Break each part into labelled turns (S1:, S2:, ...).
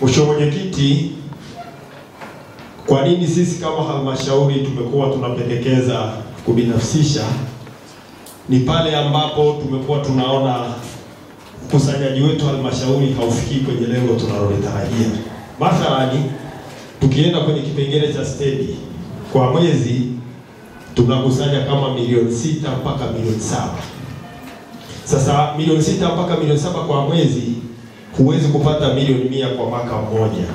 S1: Mheshimiwa Mwenyekiti, kwa nini sisi kama halmashauri tumekuwa tunapendekeza kubinafsisha? Ni pale ambapo tumekuwa tunaona ukusanyaji wetu halmashauri haufikii kwenye lengo tunalolitarajia. Mathalani, tukienda kwenye kipengele cha stendi, kwa mwezi tunakusanya kama milioni 6 mpaka milioni 7. Sasa milioni 6 mpaka milioni 7 kwa mwezi, huwezi kupata milioni 100 kwa mwaka mmoja.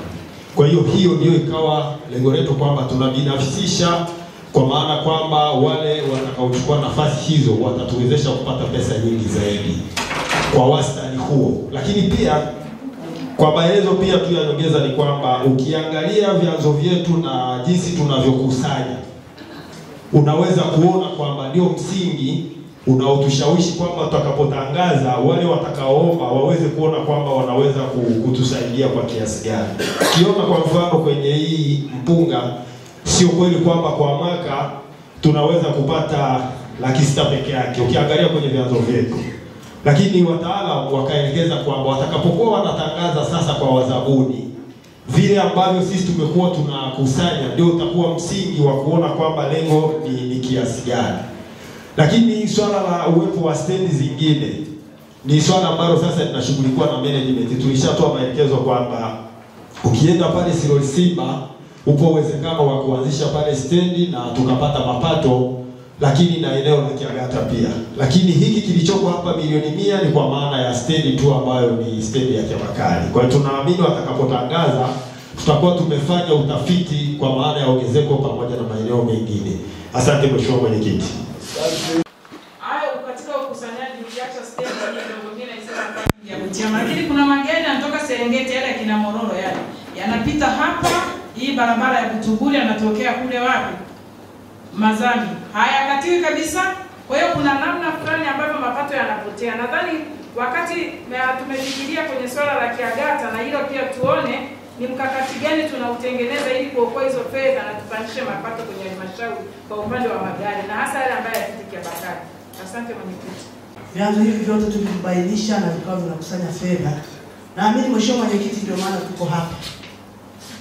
S1: Kwa hiyo ndio ikawa lengo letu kwamba tunabinafsisha, kwa maana kwamba wale watakaochukua nafasi hizo watatuwezesha kupata pesa nyingi zaidi kwa wastani huo. Lakini pia kwa maelezo pia tu ya nyongeza ni kwamba ukiangalia vyanzo vyetu na jinsi tunavyokusanya, unaweza kuona kwamba ndio msingi unaotushawishi kwamba tutakapotangaza wale watakaoomba waweze kuona kwamba wanaweza kutusaidia kwa kiasi gani. Kiona kwa mfano kwenye hii mpunga, sio kweli kwamba kwa mwaka tunaweza kupata 600,000 peke yake ukiangalia kwenye vyanzo vyetu. Lakini wataalamu wakaelekeza kwamba watakapokuwa wanatangaza sasa kwa wazabuni, vile ambavyo sisi tumekuwa tunakusanya ndio utakuwa msingi wa kuona kwamba lengo ni kiasi gani. Lakini swala la uwepo wa stendi zingine ni swala ambalo sasa linashughulikiwa na management. Tulishatoa maelekezo kwamba ukienda pale Siroli Simba upo uwezekano wa kuanzisha pale stendi na tukapata mapato, lakini na eneo la Kiagata pia. Lakini hiki kilichoko hapa milioni 100 ni kwa maana ya stendi tu ambayo ni stendi ya Kiabakari. Kwa hiyo tunaamini watakapotangaza tutakuwa tumefanya utafiti kwa maana ya ongezeko pamoja na maeneo mengine. Asante Mheshimiwa Mwenyekiti.
S2: Hayo katika ukusanyaji ukiacha stendi ndio mwingine isema ya Butiama. Lakini kuna magari yanatoka Serengeti yale kina Mororo yale. Yanapita hapa hii barabara ya Butuguli yanatokea kule wapi? Mazani. Hayakatiwi kabisa. Kwa hiyo kuna namna fulani ambapo mapato yanapotea. Nadhani wakati tumefikiria kwenye swala la Kiagata na hilo pia tuone ni mkakati gani tunautengeneza ili kuokoa hizo fedha na tupandishe mapato kwenye halmashauri kwa upande wa magari na hasa yale ambayo yafiki Kiabakari. Asante Mwenyekiti.
S3: Vyanzo hivi vyote tulibainisha na vikao vinakusanya fedha. Naamini Mheshimiwa Mwenyekiti, ndio maana tuko hapa.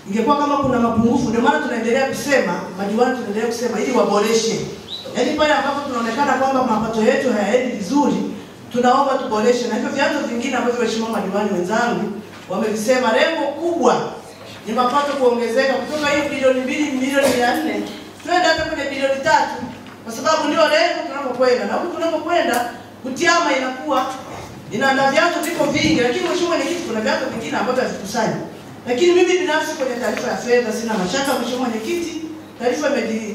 S3: Ingekuwa kama kuna mapungufu, ndio maana tunaendelea kusema, madiwani tunaendelea kusema ili waboreshe. Yaani pale ambapo tunaonekana kwamba mapato yetu hayaendi vizuri, tunaomba tuboreshe. Na hivyo vyanzo vingine ambavyo Mheshimiwa madiwani wenzangu wamevisema, lengo kubwa ni mapato kuongezeka kutoka hiyo bilioni 2 milioni 400 twende hata kwenye bilioni 3, kwa sababu ndio lengo tunapokwenda. Na huko tunapokwenda Butiama inakuwa ina vyanzo viko vingi, lakini Mheshimiwa Mwenyekiti, kuna vyanzo vingine ambavyo havikusanyi. Lakini mimi binafsi kwenye taarifa ya fedha sina mashaka Mheshimiwa Mwenyekiti, taarifa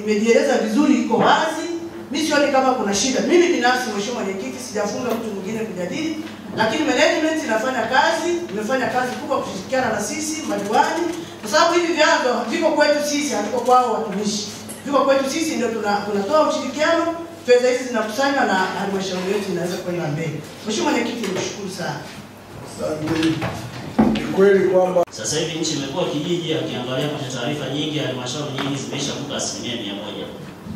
S3: imejieleza vizuri, iko wazi. Mimi sioni kama kuna shida. Mimi binafsi Mheshimiwa Mwenyekiti sijafunga mtu mwingine kujadili, lakini management inafanya kazi, imefanya kazi kubwa kushirikiana na sisi madiwani, kwa sababu hivi vyanzo viko kwetu sisi, haviko kwao watumishi. Viko kwetu sisi, ndio tunatoa ushirikiano, fedha hizi zinakusanywa na halmashauri yetu inaweza kwenda mbele. Mheshimiwa Mwenyekiti, nikushukuru sana.
S4: Asante. Ni kweli kwamba
S5: sasa hivi nchi imekuwa kijiji. Akiangalia kwenye taarifa nyingi, halmashauri nyingi zimeshavuka 100%.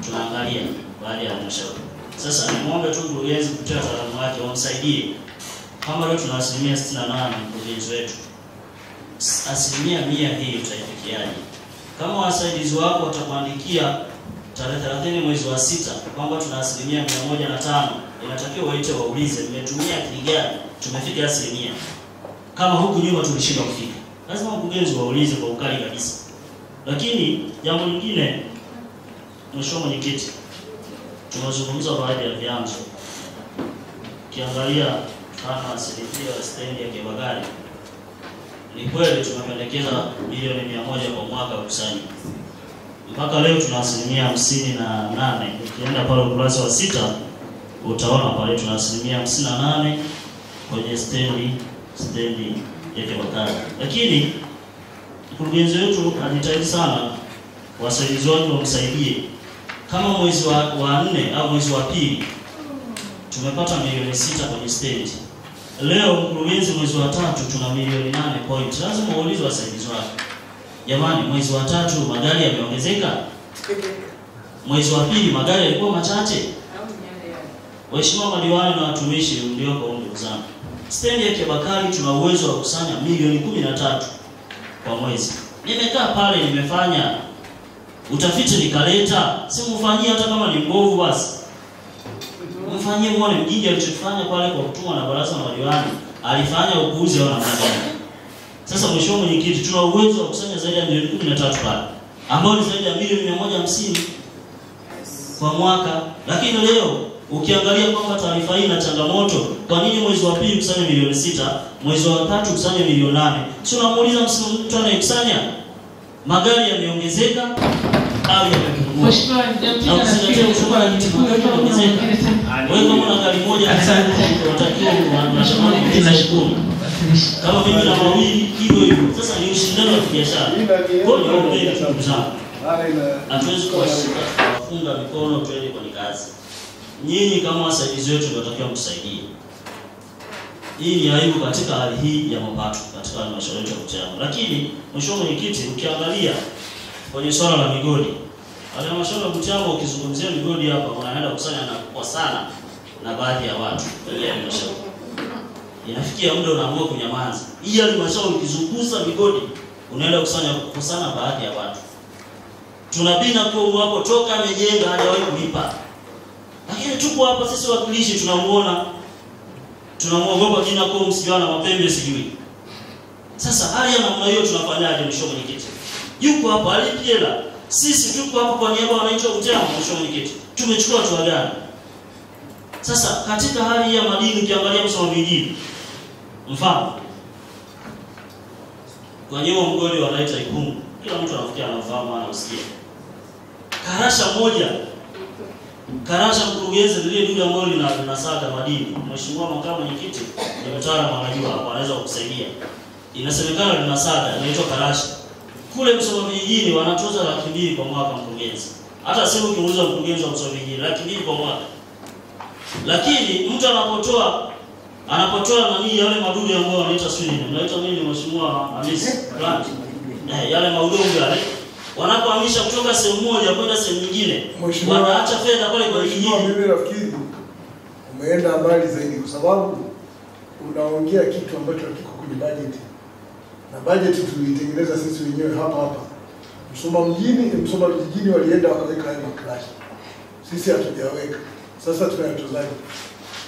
S5: Tunaangalia baadhi ya halmashauri. Sasa nimuombe tu mkurugenzi kupitia wataalamu wake wamsaidie. Kama leo tuna 68% mkurugenzi wetu, 100% hii tutaifikiaje? Kama wasaidizi wako watakuandikia tarehe 30 mwezi wa 6 kwamba tuna 105%, inatakiwa waite waulize mmetumia akili gani tumefika 100%. Kama huku nyuma tulishindwa kufika, lazima mkurugenzi waulize kwa ukali kabisa. Lakini jambo lingine, Mheshimiwa Mwenyekiti, tunazungumza baadhi ya vyanzo. Kiangalia kama asilimia stendi ya Kiabakari, ni kweli tunapendekeza milioni 100 kwa mwaka kukusanya. Mpaka leo tuna 58%. Ukienda pale ukurasa wa 6 utaona pale tuna 58% kwenye stendi ya Kiabakari. Lakini mkurugenzi wetu anajitahidi sana, wasaidizi wake wamsaidie. Kama mwezi wa 4 au mwezi wa 2 tumepata milioni 6 kwenye stendi. Leo mkurugenzi, mwezi wa 3 tuna milioni 8 point. Lazima uulize wasaidizi wake, jamani, mwezi wa 3 magari yameongezeka? Mwezi wa 2 magari yalikuwa machache? Waheshimiwa madiwani na watumishi mlioko ndugu zangu, stendi ya Kiabakari tuna uwezo wa kusanya milioni 13. kwa mwezi. Nimekaa pale nimefanya utafiti nikaleta, simufanyie hata kama ni mbovu basi. Mfanyie muone Mjinja alichofanya pale kwa kutumwa na baraza la madiwani, alifanya upuuzi wa namna gani. Sasa mheshimiwa mwenyekiti, tuna uwezo wa kusanya zaidi ya milioni 13 pale, ambao ni zaidi ya milioni 150 kwa mwaka. Lakini leo ukiangalia kwamba taarifa hii ina changamoto, kwa nini mwezi wa pili kusanya milioni 6, mwezi wa tatu kusanya milioni 8? Si unamuuliza mtu anayekusanya magari yameongezeka au yamepungua?
S2: Mheshimiwa Deputy
S5: wewe kama una gari moja unatakiwa unashukuru. Kama mimi na mawili hivyo. Sasa ni ushindano wa biashara. Kwa hiyo mbele ndugu zangu, hatuwezi kuwafunga mikono twende kwenye kazi. Nyinyi kama wasaidizi wetu tunatakiwa mtusaidie. Hii ni aibu katika hali hii ya mapato katika halmashauri yetu ya Butiama. Lakini mheshimiwa mwenyekiti, ukiangalia kwenye swala la migodi, halmashauri ya Butiama ukizungumzia migodi hapa unaenda kusanya na kwa sana na baadhi ya watu. Ile halmashauri inafikia muda unaamua kunyamaza. Hii halmashauri ukizunguza migodi unaenda kusanya kwa sana baadhi ya watu. Tunabina kwa hapo toka amejenga hajawahi kulipa. Lakini tuko hapa sisi wakilishi tunamuona, tunamuogopa jina kwa msijiana mapembe sijui. Sasa hali ya namna hiyo tunafanyaje mheshimiwa mwenyekiti? Yuko hapa alipiela. Sisi tuko hapa kwa niaba ya wananchi wa Butiama mheshimiwa mwenyekiti. Tumechukua hatua gani? Sasa katika hali ya madini ukiangalia Msoma vijijini, mfano kwa nyuma mgodi wanaita Ikungu, kila mtu anafikia anafahamu anausikia. Karasha mkurugenzi lile dudu ambalo linasaga madini. Mheshimiwa makamu mwenyekiti ni mtaalamu anajua hapo anaweza kukusaidia. Inasemekana linasaga inaitwa Karasha. Kule Msoma vijijini wanatoza 200,000 kwa mwaka mkurugenzi. Hata sisi ukimuuliza mkurugenzi wa Msoma vijijini 200,000 kwa mwaka. Lakini mtu anapotoa nani yale madudu ambayo wanaita swini. Mnaita nini mheshimiwa Hamisi? Yale maudongo yale. Wanapohamisha kutoka sehemu moja kwenda sehemu nyingine, wanaacha fedha pale kwa kijiji.
S4: Mimi nafikiri umeenda mbali zaidi kwa sababu unaongea kitu ambacho hakiko kwenye budget. Na budget tulitengeneza sisi wenyewe hapa. Msoma vijijini walienda wakaweka hayo makrashi. Sisi hatujaweka. Sasa tunayatozaje?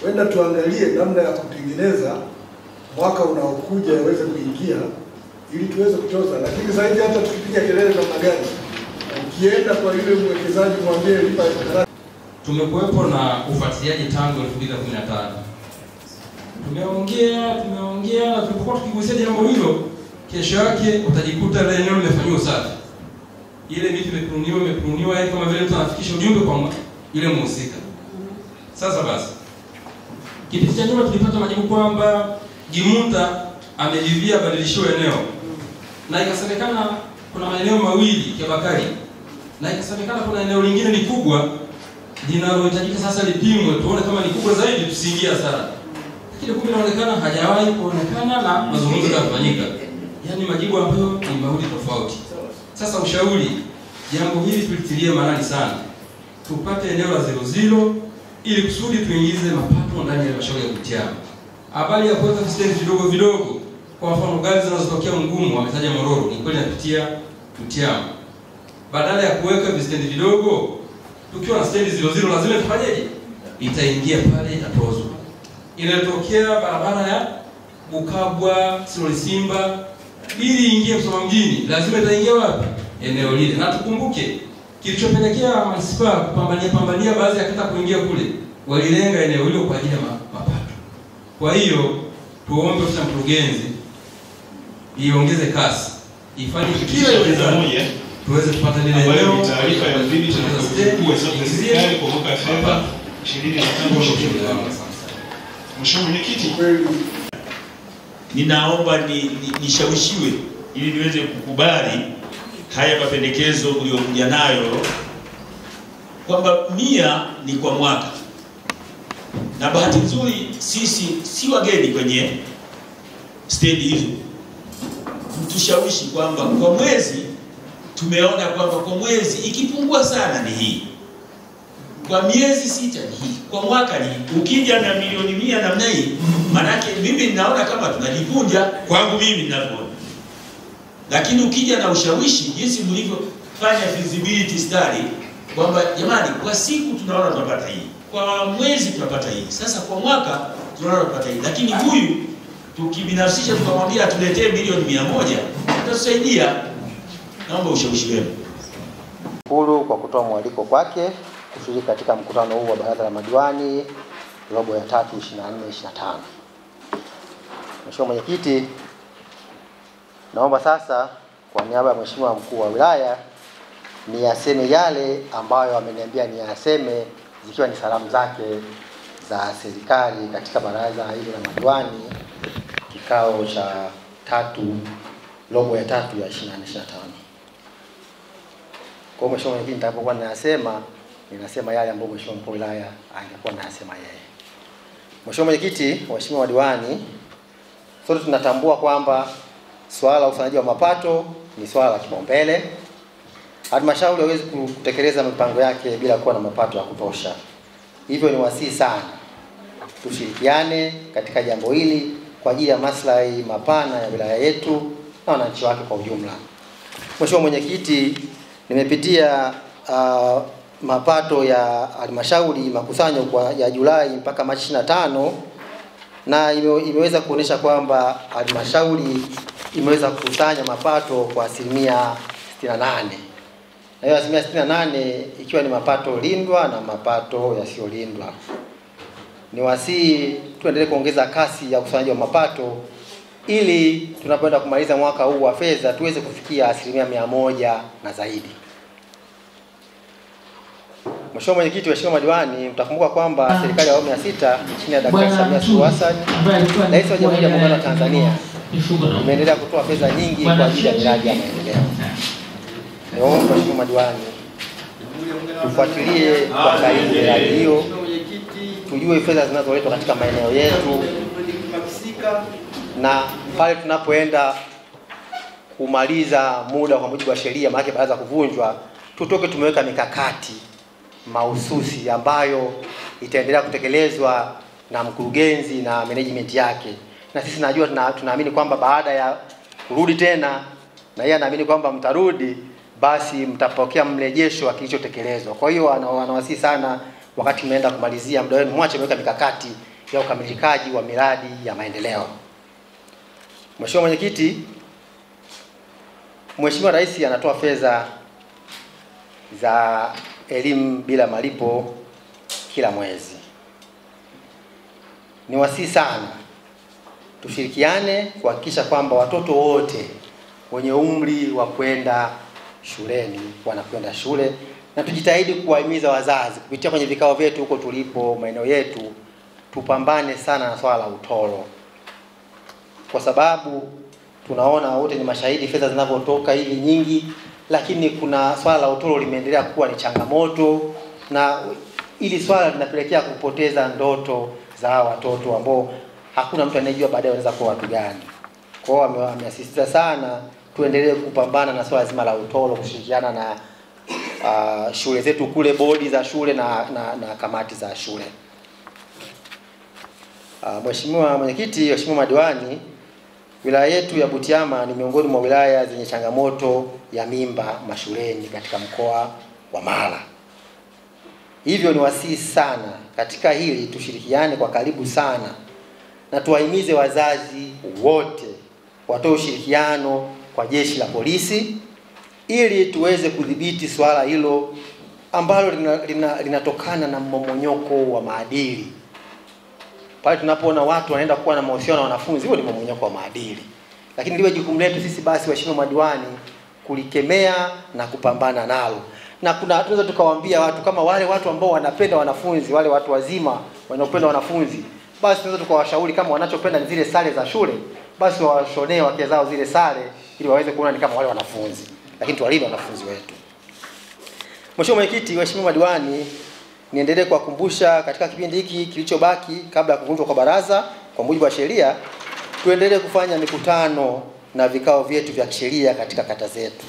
S4: Wenda tuangalie namna ya kutengeneza mwaka unaokuja yaweze kuingia ili tuweze kutoza. Lakini zaidi hata tukipiga kelele na magari, ukienda kwa yule mwekezaji mwambie lipa karata.
S6: Tumekuwepo na ufuatiliaji tangu 2015. Tumeongea na tulipokuwa tukigusia jambo hilo, kesho yake utajikuta ile eneo limefanywa usafi. Ile miti imepuniwa yaani kama vile mtu anafikisha ujumbe kwa ile mhusika. Sasa basi, kipindi cha nyuma tulipata majibu kwamba Gimunta amelivia badilisho eneo. Na ikasemekana kuna maeneo mawili Kebakari. Na ikasemekana kuna eneo lingine ni kubwa linalohitajika sasa lipimwe tuone kama ni kubwa zaidi tusiingie hasara. Lakini kumbe inaonekana hajawahi kuonekana na mazungumzo yafanyika. Yaani majibu ambayo ni mawili tofauti. Sasa ushauri, jambo hili tulitilie maanani sana. Tupate eneo la 00 ili kusudi tuingize mapato ndani ya halmashauri ya Butiama. Habari ya kuweka stendi vidogo, kwa mfano gari zinazotokea Mgumu wametaja Mororo, ni kweli napitia Butiama. Badala ya kuweka stendi vidogo, tukiwa na stendi 00 lazima tufanyeje? Itaingia pale itapozwa. Inatokea barabara ya Bukabwa, Simba, ili ingie Msoma mjini, lazima itaingia wapi? Eneo lile. Na tukumbuke kilichopelekea manispaa kupambania baadhi ya kata kuingia kule, walilenga eneo hilo kwa ajili ya mapato. Kwa hiyo tuombe ofisi ya mkurugenzi iongeze kasi, ifanye kila iwezekanavyo tuweze kupata lile eneo.
S7: Taarifa ya mdhibiti na kuchukua serikali kwa mwaka 2025. Mheshimiwa Mwenyekiti,
S8: ninaomba nishawishiwe ili niweze kukubali haya mapendekezo mliokuja nayo kwamba 100 ni kwa mwaka. Na bahati nzuri sisi si wageni kwenye stendi hizo. Mtushawishi kwamba kwa mwezi tumeona kwamba kwa mwezi ikipungua sana ni hii. Kwa miezi 6 ni hii. Kwa mwaka ni hii. Ukija na milioni 100 namna hii, maana yake mimi ninaona kama tunajikunja kwangu mimi ninavyoona. Lakini ukija na ushawishi jinsi mlivyofanya feasibility study kwamba jamani, kwa siku tunaona tunapata hii, kwa mwezi tunapata hii, sasa kwa mwaka tunaona tunapata hii, lakini huyu tukibinafsisha tukamwambia tuletee milioni 100 tutasaidia. Naomba ushawishi wenu.
S9: Shukuru kwa kutoa mwaliko kwake kushiriki katika mkutano huu wa baraza la madiwani robo ya 3 24-25. Mheshimiwa Mwenyekiti, naomba sasa kwa niaba ya Mheshimiwa Mkuu wa Wilaya ni yaseme yale ambayo ameniambia ni yaseme, zikiwa ni salamu zake za serikali katika baraza hili la madiwani kikao cha 3 robo ya 3 ya 24-25. Kwa Mheshimiwa Mwenyekiti, nitakapokuwa ninasema yale ambayo Mheshimiwa Mkuu wa Wilaya angekuwa anasema yeye. Mheshimiwa Mwenyekiti, Mheshimiwa Diwani, sote tunatambua kwamba swala la ukusanyaji wa mapato ni swala la kipaumbele. Halmashauri haiwezi kutekeleza mipango yake bila kuwa na mapato ya kutosha. Hivyo ni wasihi sana tushirikiane katika jambo hili kwa ajili ya maslahi mapana ya wilaya yetu na wananchi wake kwa ujumla. Mheshimiwa Mwenyekiti, nimepitia mapato ya halmashauri makusanyo ya Julai mpaka Machi 25 na imeweza kuonesha kwamba halmashauri imeweza kukusanya mapato kwa 68%. Na hiyo 68% ikiwa ni mapato lindwa na mapato yasiyolindwa. Ni wasihi tuendelee kuongeza kasi ya ukusanyaji wa mapato ili tunapoenda kumaliza mwaka huu wa fedha tuweze kufikia 100% na zaidi. Mheshimiwa Mwenyekiti, Mheshimiwa Madiwani, mtakumbuka kwamba serikali ya awamu ya 6 chini ya Daktari Samia Suluhu Hassan, Rais wa Jamhuri ya Muungano wa Tanzania, imeendelea kutoa fedha nyingi kwa ajili ya miradi ya maendeleo. Naomba Mheshimiwa Madiwani tufuatilie kwa karibu miradi hiyo, tujue fedha zinazoletwa katika maeneo yetu, na pale tunapoenda kumaliza muda kwa mujibu wa sheria, maana baraza kuvunjwa, tutoke tumeweka mikakati mahususi ambayo itaendelea kutekelezwa na mkurugenzi na management yake. Na sisi najua tunaamini kwamba baada ya kurudi tena, na yeye anaamini kwamba mtarudi, basi mtapokea mrejesho wa kilichotekelezwa. Kwa hiyo wanawasihi sana wakati mnaenda kumalizia muda wenu, mwache mweka mikakati ya ukamilikaji wa miradi ya maendeleo. Mheshimiwa Mwenyekiti, Mheshimiwa Rais anatoa fedha za elimu bila malipo kila mwezi. Ni wasihi sana tushirikiane kuhakikisha kwamba watoto wote wenye umri wa kwenda shuleni wanakwenda shule, na tujitahidi kuwahimiza wazazi kupitia kwenye vikao vyetu huko tulipo maeneo yetu, tupambane sana na swala la utoro, kwa sababu tunaona wote ni mashahidi fedha zinavyotoka hivi nyingi, lakini kuna swala la utoro limeendelea kuwa ni changamoto, na ili swala linapelekea kupoteza ndoto za watoto ambao hakuna mtu anayejua baadaye wanaweza kuwa watu gani. Kwa hiyo ameasisitiza sana tuendelee kupambana na swala zima la utoro, kushirikiana na shule zetu kule, bodi za shule na kamati za shule. Mheshimiwa Mwenyekiti, Mheshimiwa Madiwani, wilaya yetu ya Butiama ni miongoni mwa wilaya zenye changamoto ya mimba mashuleni katika mkoa wa Mara. Hivyo ni wasihi sana katika hili tushirikiane kwa karibu sana, na tuwahimize wazazi wote watoe ushirikiano kwa jeshi la polisi ili tuweze kudhibiti swala hilo ambalo linatokana na mmomonyoko wa maadili. Pale tunapoona watu wanaenda kuwa na mahusiano na wanafunzi, huo ni mmomonyoko wa maadili. Lakini liwe jukumu letu sisi basi waheshimiwa madiwani kulikemea na kupambana nalo. Na tunaweza tukawaambia watu kama wale watu ambao wanapenda wanafunzi, wale watu wazima wanaopenda wanafunzi, basi tunaweza tukawashauri kama wanachopenda ni zile sare za shule, basi wawashonee wake zao zile sare ili waweze kuona ni kama wale wanafunzi. Lakini tuwalinde wanafunzi wetu. Mheshimiwa Mwenyekiti, waheshimiwa madiwani, niendelee kuwakumbusha katika kipindi hiki kilichobaki kabla ya kuvunjwa kwa baraza kwa mujibu wa sheria, tuendelee kufanya mikutano na vikao vyetu vya kisheria katika kata zetu.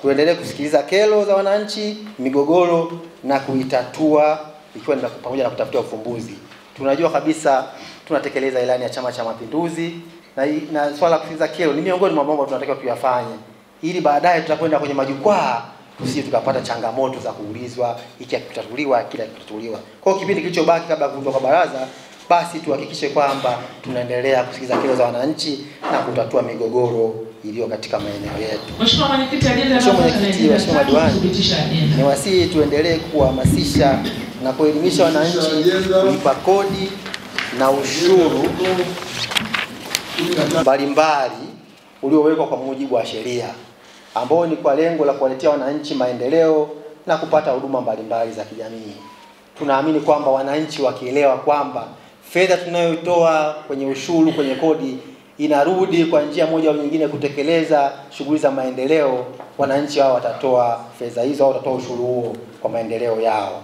S9: Tuendelee kusikiliza kero za wananchi, migogoro na kuitatua ikiwa ni pamoja na kutafutia ufumbuzi. Tunajua kabisa tunatekeleza ilani ya Chama cha Mapinduzi na swala la kusikiliza kero ni miongoni mwa mambo tunatakiwa tuyafanye, ili baadaye tutakwenda kwenye majukwaa tusije tukapata changamoto za kuulizwa iki kitatuliwa kila kitatuliwa. Kwa hiyo kipindi kilichobaki kabla ya kuondoka baraza, basi tuhakikishe kwamba tunaendelea kusikiliza kero za wananchi na kutatua migogoro iliyo katika maeneo yetu.
S2: Mheshimiwa Mwenyekiti, ajenda
S9: Mheshimiwa Diwani, ni wasihi tuendelee kuhamasisha na kuelimisha wananchi kulipa kodi na ushuru mbalimbali uliowekwa kwa mujibu wa sheria, ambao ni kwa lengo la kuwaletea wananchi maendeleo na kupata huduma mbalimbali za kijamii. Tunaamini kwamba wananchi wakielewa kwamba fedha tunayotoa kwenye ushuru, kwenye kodi inarudi kwa njia moja au nyingine kutekeleza shughuli za maendeleo, wananchi hao watatoa fedha hizo au watatoa ushuru huo kwa maendeleo yao.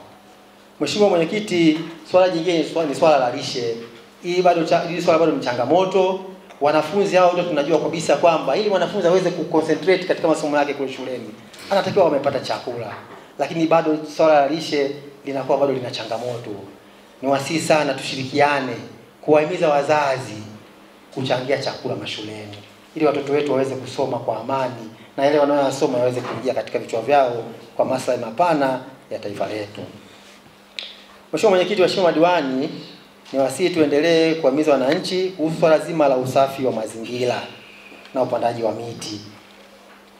S9: Mheshimiwa Mwenyekiti, swala jingine ni swala la lishe. Hili swala bado ni changamoto. Wanafunzi hao ndio tunajua kabisa kwamba ili mwanafunzi aweze kuconcentrate katika masomo yake kule shuleni, anatakiwa wamepata chakula. Lakini bado swala la lishe linakuwa bado lina changamoto. Ni wasihi sana tushirikiane kuwahimiza wazazi kuchangia chakula mashuleni ili watoto wetu waweze kusoma kwa amani na yale wanayosoma yaweze kuingia katika vichwa vyao kwa maslahi mapana ya taifa letu. Mheshimiwa Mwenyekiti, Mheshimiwa Diwani, ni wasihi tuendelee kuhimiza wananchi kuhusu swala zima la usafi wa mazingira na upandaji wa miti.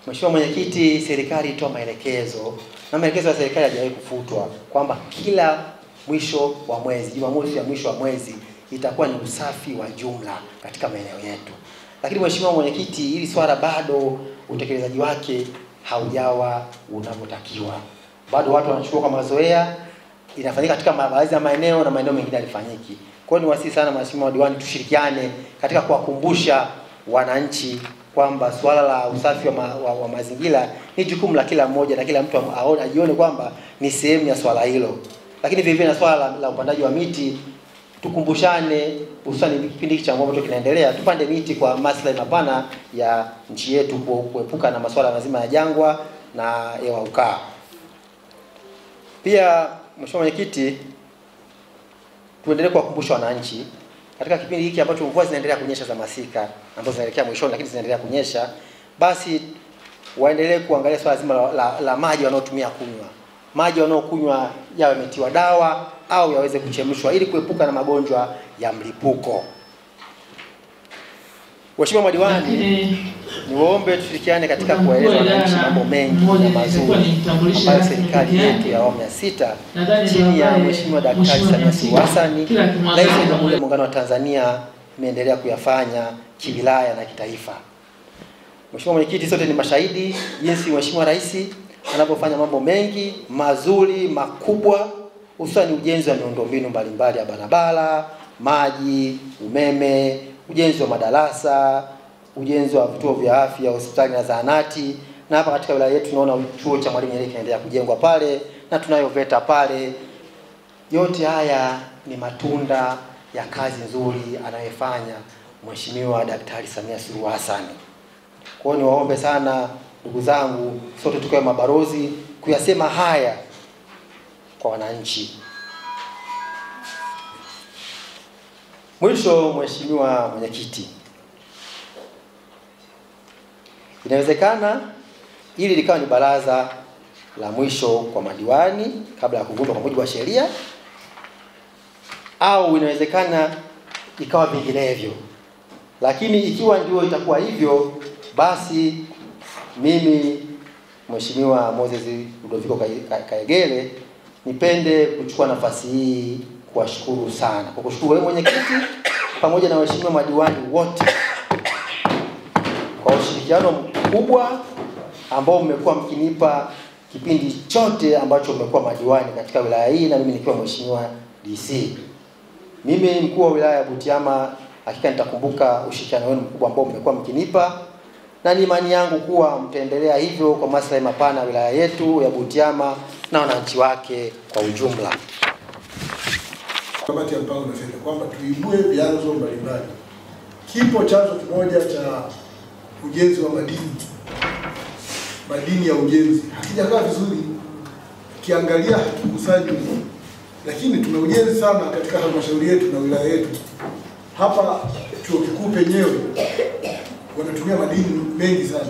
S9: Mheshimiwa Mwenyekiti, serikali itoa maelekezo na maelekezo ya serikali hajawahi kufutwa kwamba kila mwisho wa mwezi, Jumamosi ya mwisho wa mwezi itakuwa ni usafi wa jumla katika maeneo yetu. Lakini Mheshimiwa Mwenyekiti, hili swala bado utekelezaji wake haujawa unavyotakiwa. Bado watu wanachukua kwa mazoea, inafanyika katika baadhi ya maeneo na maeneo mengine halifanyiki. Kwa hiyo ni wasihi sana Mheshimiwa Diwani, tushirikiane katika kuwakumbusha wananchi kwamba swala la usafi wa mazingira ni jukumu la kila mmoja na kila mtu ajione kwamba ni sehemu ya swala hilo. Lakini vile vile na swala la upandaji wa miti, tukumbushane, hususan kipindi cha mambo kinaendelea, tupande miti kwa maslahi mapana ya nchi yetu, kuepuka na masuala mazima ya jangwa na hewa ukaa. Pia Mheshimiwa Mwenyekiti, tuendelee kuwakumbusha wananchi katika kipindi hiki ambacho mvua zinaendelea kunyesha za masika ambazo zinaelekea mwishoni lakini zinaendelea kunyesha, basi waendelee kuangalia swala zima la maji wanaotumia kunywa. Maji wanaokunywa yawe yametiwa dawa au yaweze kuchemshwa ili kuepuka na magonjwa ya mlipuko. Mheshimiwa Madiwani, niwaombe tushirikiane katika kueleza wananchi mambo mengi na mazuri ambayo serikali yetu ya awamu ya 6 chini ya Mheshimiwa Daktari Samia Suluhu Hassan, Rais wa Jamhuri ya Muungano wa Tanzania, imeendelea kuyafanya kiwilaya na kitaifa. Mheshimiwa Mwenyekiti, sote ni mashahidi jinsi Mheshimiwa Rais anapofanya mambo mengi mazuri makubwa, hususan ujenzi wa miundombinu mbalimbali ya barabara, maji, umeme, ujenzi wa madarasa, ujenzi wa vituo vya afya, hospitali na zahanati. Na hapa katika wilaya yetu tunaona chuo cha Mwalimu Nyerere kinaendelea kujengwa pale na tunayo VETA pale. Yote haya ni matunda ya kazi nzuri anayofanya Mheshimiwa Daktari Samia Suluhu Hassan. Kwa hiyo niwaombe sana ndugu zangu, sote tukawe mabalozi kuyasema haya kwa wananchi. Mwisho, Mheshimiwa Mwenyekiti, inawezekana ili likawa ni baraza la mwisho kwa madiwani kabla ya kuvunjwa kwa mujibu wa sheria, au inawezekana ikawa vinginevyo. Lakini ikiwa ndio itakuwa hivyo, basi mimi Mheshimiwa Moses Ludovico Kaegele nipende kuchukua nafasi hii kuwashukuru sana. Kwa kushukuru wewe mwenyekiti pamoja na waheshimiwa madiwani wote kwa ushirikiano mkubwa ambao mmekuwa mkinipa kipindi chote ambacho mmekuwa madiwani katika wilaya hii na mimi nikiwa Mheshimiwa DC. Mimi mkuu wa wilaya ya Butiama, hakika nitakumbuka ushirikiano wenu mkubwa ambao mmekuwa mkinipa, na ni imani yangu kuwa mtaendelea hivyo kwa maslahi mapana ya wilaya yetu ya Butiama na wananchi wake kwa ujumla.
S4: Kamati ya mpango na fedha kwamba tuibue vyanzo mbalimbali. Kipo chanzo kimoja cha ujenzi wa madini ya ujenzi hakijakaa vizuri, kiangalia hatukusanyi, lakini tuna ujenzi sana katika halmashauri yetu na wilaya yetu. hapa chuo kikuu penyewe wanatumia madini mengi sana.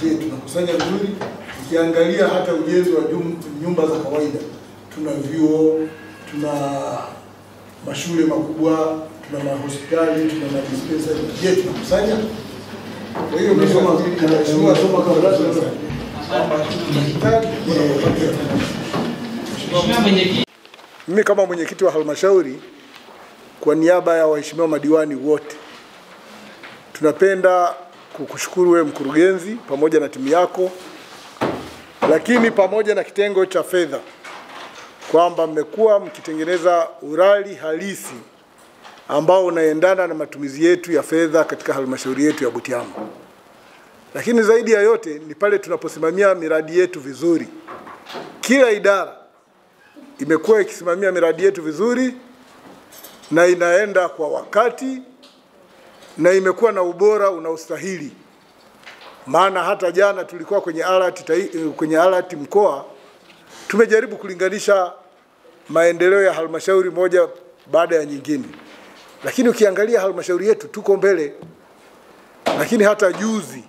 S4: Je, tunakusanya vizuri? Ukiangalia hata ujenzi wa nyumba za kawaida, tuna vyuo, tuna mashule makubwa, tuna mahospitali, tuna madispensari. Je, tunakusanya? Kwa hiyo mimi kama mimi kama mwenyekiti wa halmashauri, kwa niaba ya waheshimiwa madiwani wote, tunapenda kukushukuru wewe mkurugenzi pamoja na timu yako, lakini pamoja na kitengo cha fedha, kwamba mmekuwa mkitengeneza urali halisi ambao unaendana na matumizi yetu ya fedha katika halmashauri yetu ya Butiama. Lakini zaidi ya yote ni pale tunaposimamia miradi yetu vizuri. Kila idara imekuwa ikisimamia miradi yetu vizuri na inaenda kwa wakati na imekuwa na ubora unaostahili. Maana hata jana tulikuwa kwenye alert mkoa, tumejaribu kulinganisha maendeleo ya halmashauri moja baada ya nyingine. Lakini ukiangalia halmashauri yetu tuko mbele. Lakini hata juzi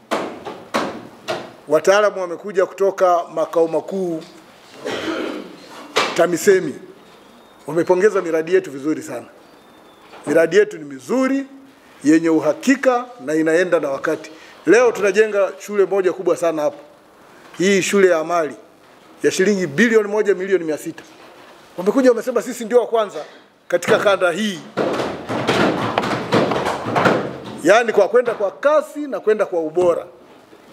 S4: wataalamu wamekuja kutoka makao makuu TAMISEMI, wamepongeza miradi yetu vizuri sana. Miradi yetu ni mizuri, yenye uhakika na inaenda na wakati. Leo tunajenga shule moja kubwa sana hapa. Hii shule ya amali ya shilingi bilioni 1 milioni 600. Wamekuja wamesema sisi ndio wa kwanza katika kanda hii. Yaani kwa kwenda kwa kasi na kwenda kwa ubora.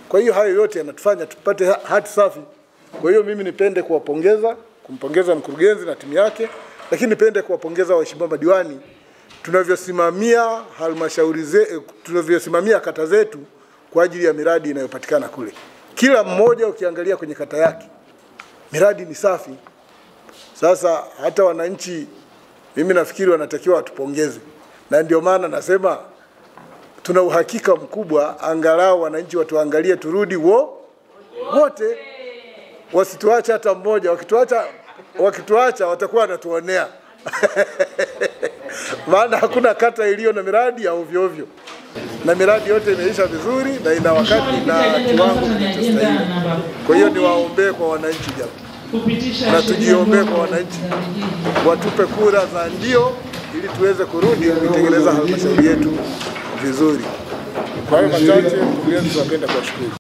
S4: Kwa hiyo hayo yote yanatufanya tupate hati safi. Kwa hiyo mimi nipende kumpongeza mkurugenzi na timu yake, lakini nipende kuwapongeza waheshimiwa madiwani tunavyosimamia halmashauri zetu, tunavyosimamia kata zetu kwa ajili ya miradi inayopatikana kule. Kila mmoja ukiangalia kwenye kata yake, miradi ni safi. Sasa hata wananchi mimi nafikiri wanatakiwa watupongeze. Na ndio maana nasema tuna uhakika mkubwa, angalau wananchi watuangalie turudi wote, wasituache hata mmoja. Wakituacha watakuwa wanatuonea. Maana hakuna kata iliyo na miradi ya ovyo ovyo. Na miradi yote imeisha vizuri na ina wakati na kiwango kinachostahili. Kwa hiyo niwaombee kwa wananchi na tujiombee kwa wananchi, watupe kura za ndio ili tuweze kurudi kutengeneza halmashauri yetu vizuri. Kwa hiyo machache, mkurugenzi, tunapenda kuwashukuru.